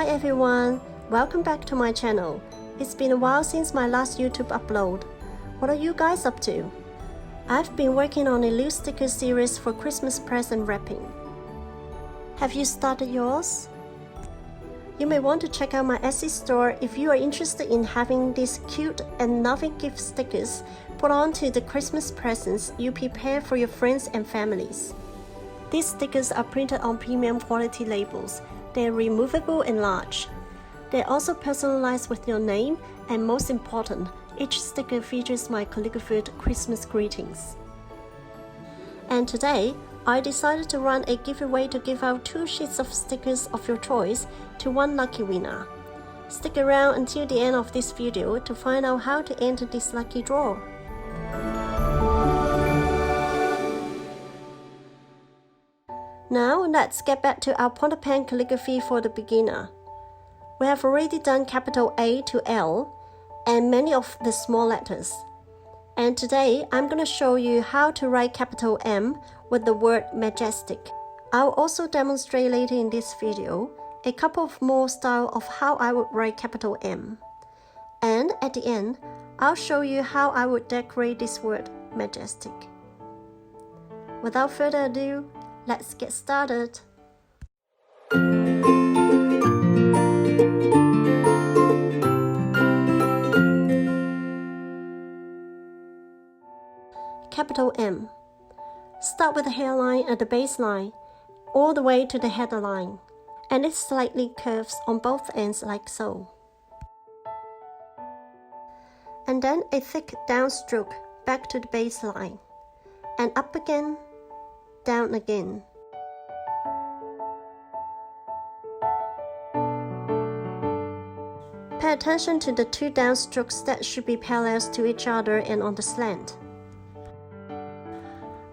Hi everyone, welcome back to my channel. It's been a while since my last YouTube upload. What are you guys up to? I've been working on a new sticker series for Christmas present wrapping. Have you started yours? You may want to check out my Etsy store if you are interested in having these cute and loving gift stickers put onto the Christmas presents you prepare for your friends and families. These stickers are printed on premium quality labels. They are removable and large. They're also personalized with your name, and most important, each sticker features my calligraphed Christmas greetings. And today, I decided to run a giveaway to give out 2 sheets of stickers of your choice to one lucky winner. Stick around until the end of this video to find out how to enter this lucky draw. Now let's get back to our Ponte pen calligraphy for the beginner. We have already done capital A to L and many of the small letters. And today I'm going to show you how to write capital M with the word majestic. I'll also demonstrate later in this video a couple of more styles of how I would write capital M. And at the end, I'll show you how I would decorate this word majestic. Without further ado, let's get started. Capital M. Start with the hairline at the baseline, all the way to the headline, and it slightly curves on both ends like so. And then a thick downstroke back to the baseline, and up again, down again. Pay attention to the 2 downstrokes that should be parallel to each other and on the slant.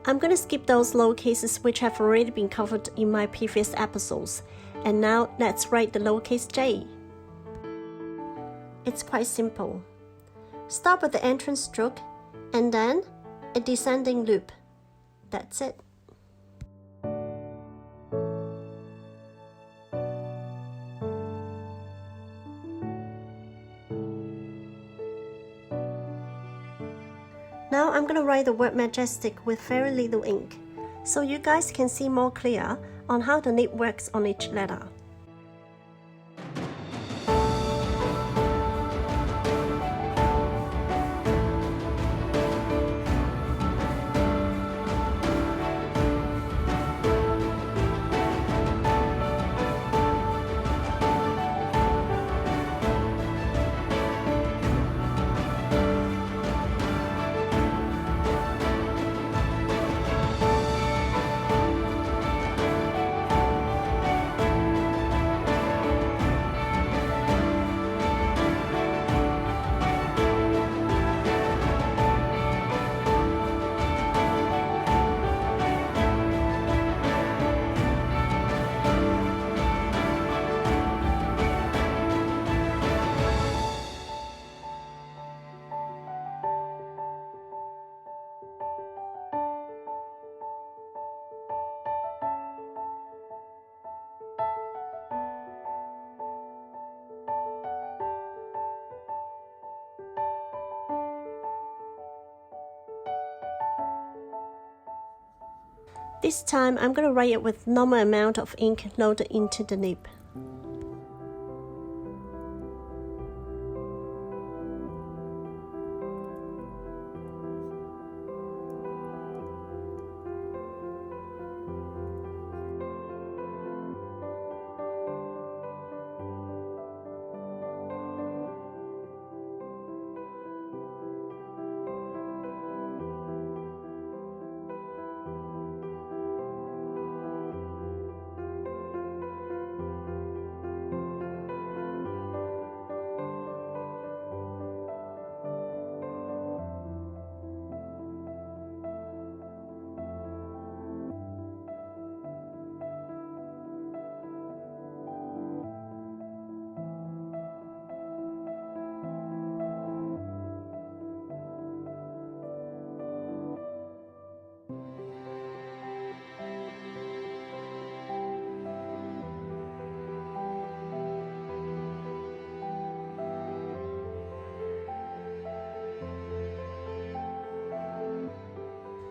I'm going to skip those lowercases which have already been covered in my previous episodes, and now let's write the lowercase j. It's quite simple. Start with the entrance stroke and then a descending loop. That's it. Now I'm going to write the word majestic with very little ink, so you guys can see more clear on how the nib works on each letter. This time I'm going to write it with normal amount of ink loaded into the nib.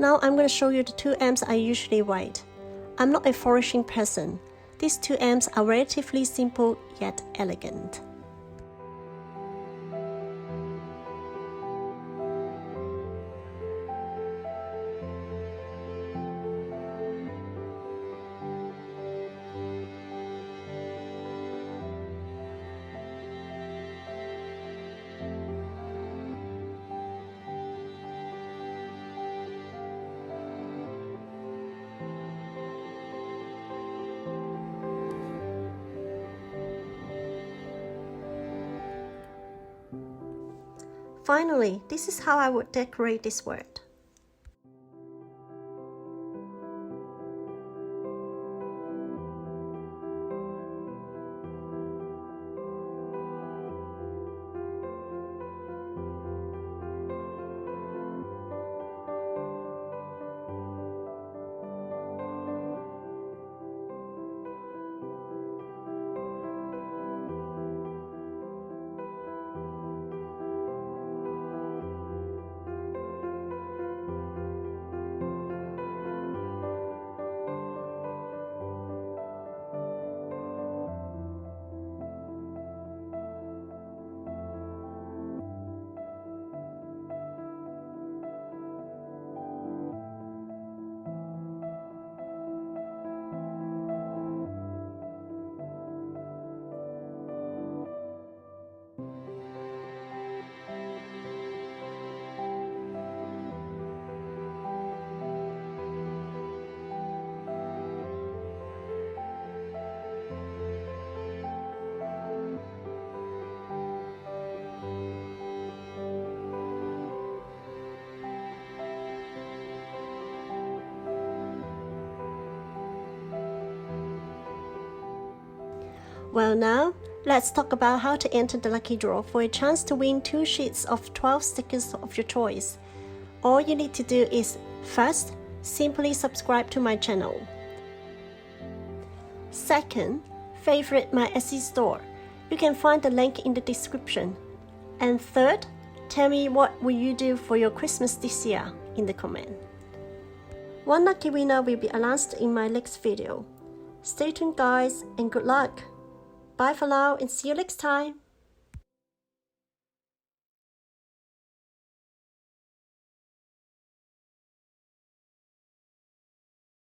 Now I'm going to show you the 2 amps I usually write. I'm not a flourishing person. These 2 amps are relatively simple yet elegant. Finally, this is how I would decorate this word. Well, now, let's talk about how to enter the lucky draw for a chance to win 2 sheets of 12 stickers of your choice. All you need to do is, first, simply subscribe to my channel. Second, favorite my Etsy store. You can find the link in the description. And third, tell me what will you do for your Christmas this year in the comment. One lucky winner will be announced in my next video. Stay tuned guys, and good luck! Bye for now and see you next time!